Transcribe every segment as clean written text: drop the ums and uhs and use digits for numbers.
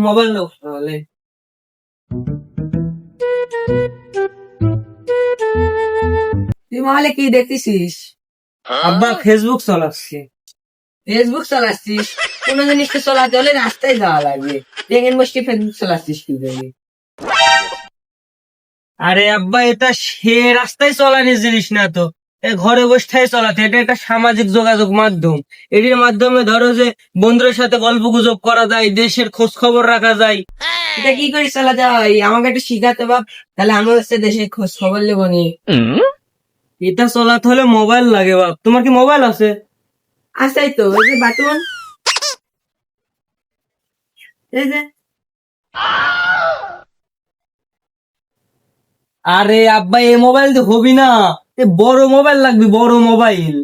Mobile নাও তাহলে। তুই মোবাইলে কি দেখতেছিস? আব্বা ফেসবুক চালাচ্ছি। ফেসবুক চালাচ্ছিস? কোন জিনিসটা চালাতে হলে রাস্তায় যাওয়া লাগবে, এখানে বসে ফেসবুক চালাচ্ছিস কি করে? আরে আব্বা এটা সে রাস্তায় চলানোর জিনিস না তো, ঘরে বসে চলাতে। এটা একটা সামাজিক যোগাযোগ মাধ্যম। এটির মাধ্যমে ধরো যে বন্ধুদের সাথে গল্প গুজব করা যায়, দেশের খোঁজ খবর রাখা যায়। এটা কি করে চালাতে হয় আমাকে একটু শিখাতে বাপ, তাহলে আমি হচ্ছে দেশে খোঁজ খবর নেবো নি। এটা চলাতে হলে মোবাইল লাগে বাপ। তোমার কি মোবাইল আছে? আসাই তো ওই যে বাটন, এই যে। আরে আব্বা এই মোবাইল তো হবি না, বড় মোবাইল লাগবে, বড় মোবাইল।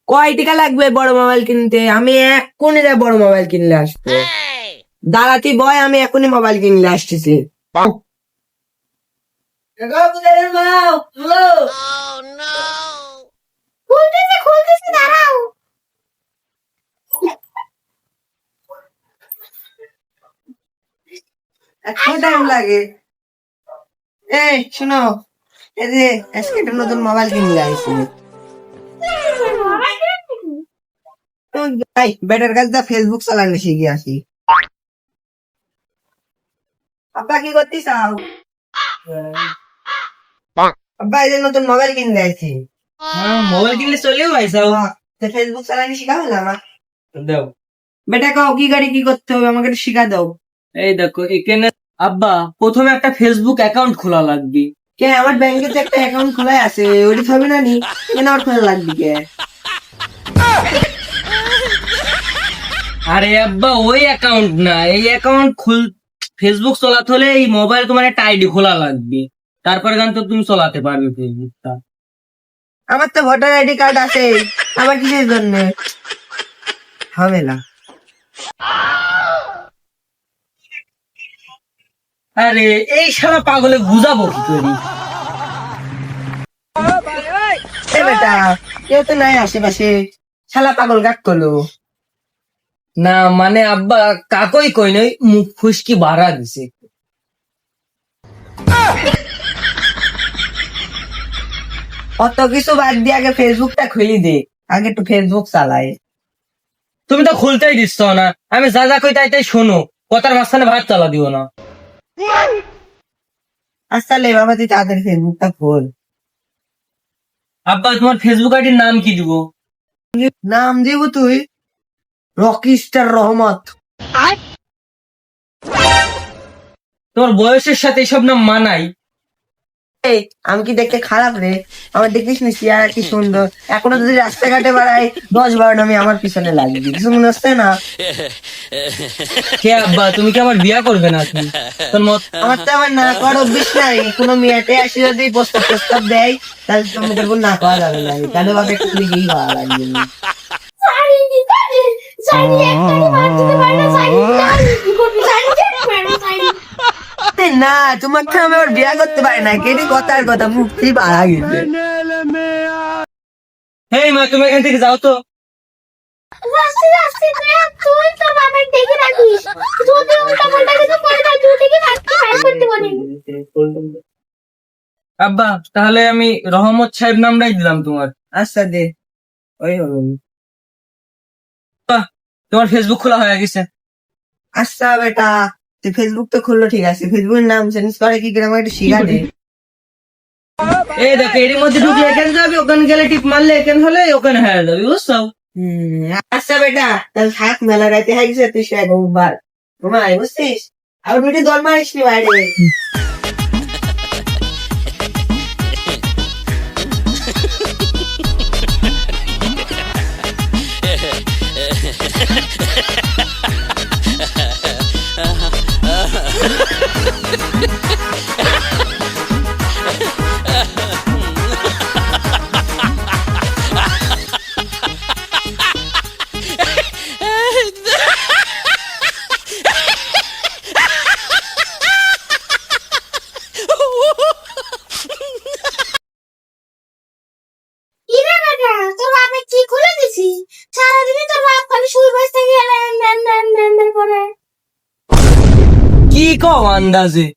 কয় টাকা লাগবে বড় মোবাইল কিনতে? আমি এক্ষুনি যাই বড় মোবাইল কিনলে আসবো। দাঁড়াতি বয়, আমি এখনই মোবাইল কিনলে আসতেছি। খুলতেছি, দাঁড়াও। একটু টাইম লাগে। এই শোনো, এই যে আজকে একটা নতুন মোবাইল কিনলে আইছি। বেটার কাছে ফেসবুক চালানো শিখে আসি। আপা কি করতে চাও? আব্বা এই যে নতুন মোবাইল কিনলে আইছি। মোবাইল কিনলে চলেও আইসাও। ফেসবুক চালানো শিখা হলো আমার। দাও। বেটা কও কি গাড়ি কি করতে হবে, আমাকে একটু শিখা দাও। এই দেখো এখানে আব্বা প্রথমে একটা ফেসবুক অ্যাকাউন্ট খোলা লাগবে। কে আমার ব্যাংকে তো একটা অ্যাকাউন্ট খোলাই আছে, ওইটা হবে না নি? কেন আমার খোলা লাগবে কে? আরে আব্বা ওই অ্যাকাউন্ট না, এই অ্যাকাউন্ট ফেসবুক চালাতে হলে এই মোবাইল তোমার একটা আইডি খোলা লাগবে, তারপরে গান তো তুমি চালাতে পারবে ফেসবুকটা। আমার তো ভোটার আইডি কার্ড আছে, আমার কিসের জন্য হবে না? আরে এই শালা পাগলে বুঝাবো কি করি? এ বেটা, কেউ তো নাই আশেপাশে, শালা পাগল গাক করলো। না মানে আব্বা কাকই কই নই, মুখ ফুসকি বাড়া দিছে। অত কিছু বাদ দিয়ে আগে ফেসবুকটা খুলি দে, আগে একটু ফেসবুক চালাই। তুমি তো খুলতেই দিচ্ছ না, আমি যা যা কই তাই তাই শোনো, কথার মাঝখানে ভাত চালা দিও না। আচ্ছা লে বাবা, তুই তাদের ফেসবুকটা খোল। আব্বা তোমার ফেসবুক আইডির নাম কি দিব? নাম দিব তুই রকি স্টার রহমত। তোমার বয়সের সাথে এসব নাম মানাই? এই, আমি কি দেখতে খারাপ রে? আমার দেখিস নি চেহারা কি সুন্দর, এখনো যদি রাস্তাঘাটে বেড়াই 10-12 নামে আমার পিছনে লাগবে, কিছু মনে হচ্ছে না? কে আব্বা তুমি কি আমার বিয়া করবে নাকি? তোর মত আমার তো আমার না করার অভ্যেস নাই, কোনো মেয়েটে আসি যদি প্রস্তাব প্রস্তাব দেয় তাহলে তুমি দেখবো না করা যাবে না, তাহলে ভাবে একটু নিজেই ভালো লাগবে না। না তোমাকে আমি আবার বিয়া করতে পারি না, কেটে কথার কথা মুক্তি বাড়া গেছে। হেই মা তুমি এখান থেকে যাও তো। আব্বা তাহলে আমি রহমত সাহেব নামটাই দিলাম তোমার। আচ্ছা দে, ওই হলো। বাহ, তোমার ফেসবুক খোলা হয়ে গেছে। আচ্ছা বেটা, তুই ফেসবুক তো খুললো ঠিক আছে, ফেসবুকের নাম চেঞ্জ করে কি করে আমাকে একটু শিখা দে। এই দেখো এর মধ্যে ঢুকলে এখানে যাবে, ওখানে গেলে টিপ মারলে এখানে হলে ওখানে হয়ে যাবে, বুঝছো? আচ্ছা বেটা, তাহলে থাক, মেলা রাইতে হয়ে গেছে, তুই শুয়ে ঘুমবার ঘুমাই, বুঝছিস? আর দুটি দল মারিস নি বাইরে। তোর বাপে কি খুলে দিছি? সারাদিনই তোর বাপ খালি শুয়ে বসে থেকে করে। কি কও আন্দাজে?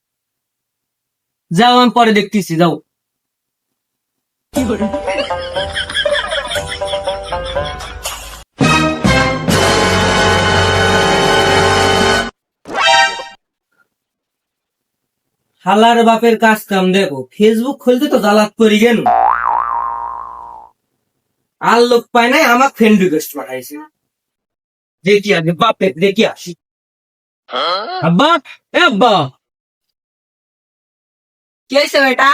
যাও, আমি পরে দেখতেছি, যাও। হালার বাপের কাজ কাম দেখো, ফেসবুক খুলতে তো জ্বালাত করি কেন? আর লোক পায় নাই, আমার ফ্রেন্ড রিকোয়েস্ট পাঠাইছে। দেখি আগে বাপের দেখি আসি। আব্বা, এ আব্বা, কি হয়েছে বেটা?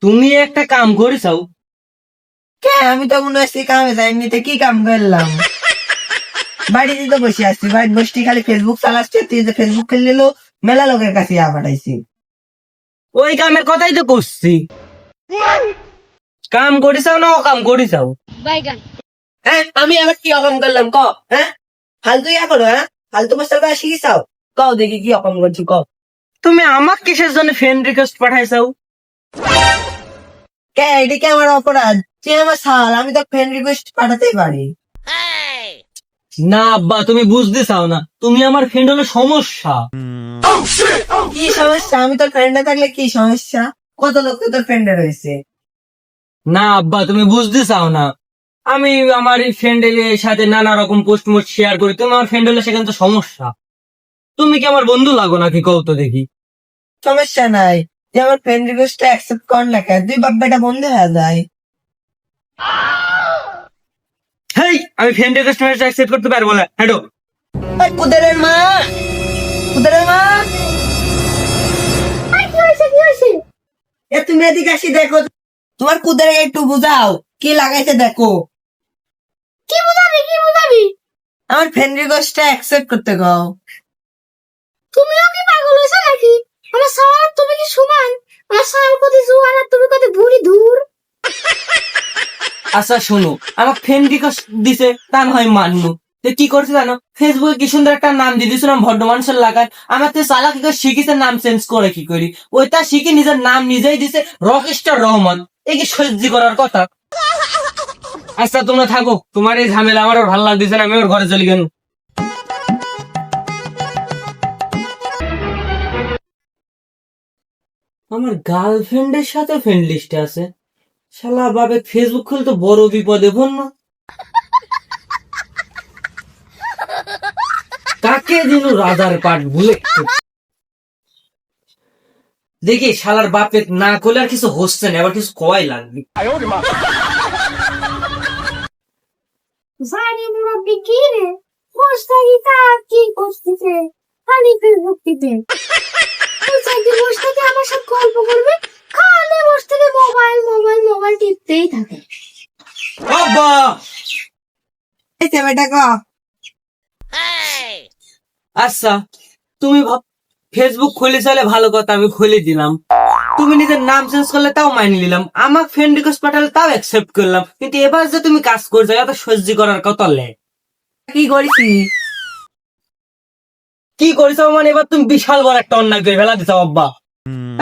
তুমি একটা কাম করেছাও। কে? আমি তো মনে হচ্ছে কামে যাইনি, তো কি কাম করলাম? বাড়িতে তো বসে আসছি, বাড়িতে বসে খালি ফেসবুক চালাচ্ছি, তুই যে ফেসবুক খেলে মেলা লোকের কাছে পাঠাইছি। ওই কামের কথাই তো করছি। কাম করিসাও না ও কাম করিসাও? হ্যাঁ, আমি আবার কি অকাম করলাম ক? হ্যাঁ, ফালতু ইয়া করো, হ্যাঁ ফালতু বসে শিখিছাও? কও দেখি কি অকাম করছি, কও। তুমি আমাকে কিসের জন্য ফ্রেন্ড রিকোয়েস্ট পাঠাইছাও? কে? এটা কি আমার অপরাধ? তুই আমার সাল, আমি তো ফ্রেন্ড রিকোয়েস্ট পাঠাতেই পারি। না আব্বা, তুমি বুঝতে চাও না, তুমি আমার ফ্রেন্ড হলে সমস্যা। কি সমস্যা? আমি তোর ফ্রেন্ডে থাকলে কি সমস্যা? কত লোক তো তোর ফ্রেন্ডে রয়েছে। না আব্বা, তুমি বুঝতে চাও না, আমি আমার ফ্রেন্ডের সাথে নানা রকম পোস্ট মোস্ট শেয়ার করি, তুমি আমার ফ্রেন্ড হলে সেখানে তো সমস্যা। তুমি কি আমার বন্ধু লাগো নাকি, কও তো দেখি? সমস্যা নাই, তুই আমার ফ্রেন্ড রিকোয়েস্টটা অ্যাকসেপ্ট কর না, কেন দুই বাপ বেটা বন্ধু হয়ে যায়। হেই, আমি ফ্রেন্ড রিকোয়েস্ট অ্যাকসেপ্ট করতে পারবো না, হ্যালো। ওই কুদারের মা, কুদারের মা, এ তুমি এদিকে আসি দেখো, তোমার কুদারে একটু বুঝাও কি লাগাইছে দেখো। কি বুঝাবি, কি বুঝাবি? আমার ফ্রেন্ড রিকোয়েস্টটা অ্যাকসেপ্ট করতে গাও। তুমিও কি পাগল হয়েছো নাকি? আমার সবার তুমি কি সমান? আমার সবার কত জোয়ান আর তুমি কত ভুড়ি ধুর। আচ্ছা শোনো, আমার ফ্রেন্ড রিকোয়েস্ট দিছে, তা নয় মানলো, তো কি করছে জানো? ফেসবুকে কি সুন্দর একটা নাম দিয়ে দিয়েছিলাম, ভদ্র মানুষের লাগায়। আমার তো চালাক শিখিছে নাম চেঞ্জ করে, কি করি ওইটা শিখে নিজের নাম নিজেই দিছে রকস্টার রহমান। এই কি সহ্য করার কথা? আচ্ছা তোমরা থাকো, তোমার এই ঝামেলা আমার ভালো লাগতেছে না, আমি ওর ঘরে চলে গেল। আমার গার্লফ্রেন্ডের সাথে ফ্রেন্ড লিস্টে আছে, শালা বাবে ফেসবুক খুলতে বড় বিপদে পড়ল। কাকে দিন রাজার পাট ভুলে দেখি, শালার বাপে না করলে আর কিছু হচ্ছে না, আবার কিছু কয় লাগবে। জানি মুরব্বি কি রে? বসে কাজ কি করতেছে? খালি ফেসবুক টিপে। তুই চাইতে বসে থেকে আমার সাথে গল্প করবে, খালি বসে থেকে মোবাইল মোবাইল মোবাইল টিপতেই থাকে। বাবা, এই বেটা ক। আচ্ছা তুমি ফেসবুক খুলে চলে ভালো কথা, আমি খুলে দিলাম। তুমি নিজের নাম চেঞ্জ করলে তাও মাইনে নিলাম, আমার ফ্রেন্ড রিকোয়েস্ট পাঠালে তাও অ্যাকসেপ্ট করলাম, কিন্তু এবার যে তুমি কাজ করছো এত সহ্য করার কথা লে। কি করেছি? কি করেছো মানে? এবার তুমি বিশাল বড় একটা অন্যায় করে ফেলা দিছো আব্বা।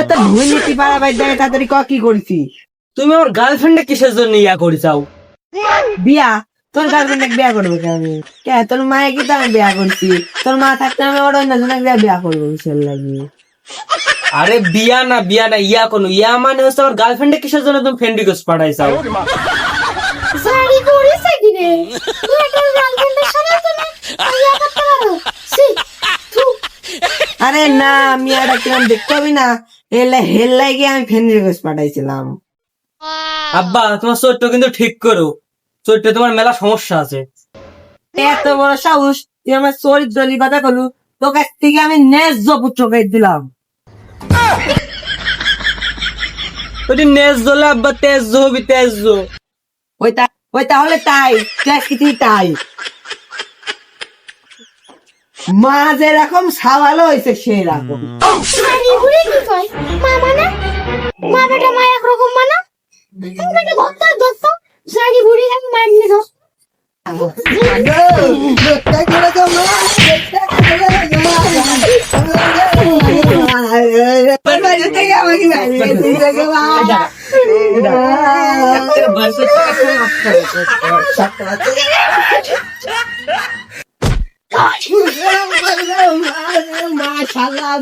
এত ভুল নীতি পাড়া বাইর দেয়, তাড়াতাড়ি ক কি করেছি? তুমি আমার গার্লফ্রেন্ডে কিসের জন্য ইয়া করেছাও? বিয়া? তোর গার্লফ্রেন্ড বিয়া করবে কেন? কে তোর মায়ে কি তো আমি বিয়া করছি? তোর মা থাকতে আমি ওর অন্যজনকে বিয়া করবো কিসের লাগি? আরে বিয়া না, বিয়া না, ইয়া কোনো ইয়া মানে হচ্ছে আমার গার্লফ্রেন্ডে কিসের জন্য তুমি ফ্রেন্ড রিকোয়েস্ট পাঠাইছাও? জানি করেছে কি রে? তুই একটা গার্লফ্রেন্ডের সাথে তুমি ইয়া করতে পারো? সি থু। আরে না, আমি আর কিরম দেখতে হবে না, হেল লাগে আমি ফ্রেন্ড রিকোয়েস্ট পাঠাইছিলাম। আব্বা তোমার চরিত্র কিন্তু ঠিক করো, চরিত্রে তোমার মেলা সমস্যা আছে। এত বড় সাহস, তুই আমার চরিত্র নিয়ে কথা বলু, তোর কাছ থেকে আমি ন্যায্য পুত্র পেয়ে দিলাম। ওটি নেজ দলে আব্বা তেজ হবি, তেজ। ওই তাহলে তাই, তুই তাই। মা যেরকম সাওয়ালো হয়েছে সেই রকম। জানি বুড়ি কি কয়? মা মানে? মা বেটা মা একরকম মানা? তুমি তো ধরতে ধরতো। জানি বুড়ি আমি মারলে ধর। মাশাআল্লাহ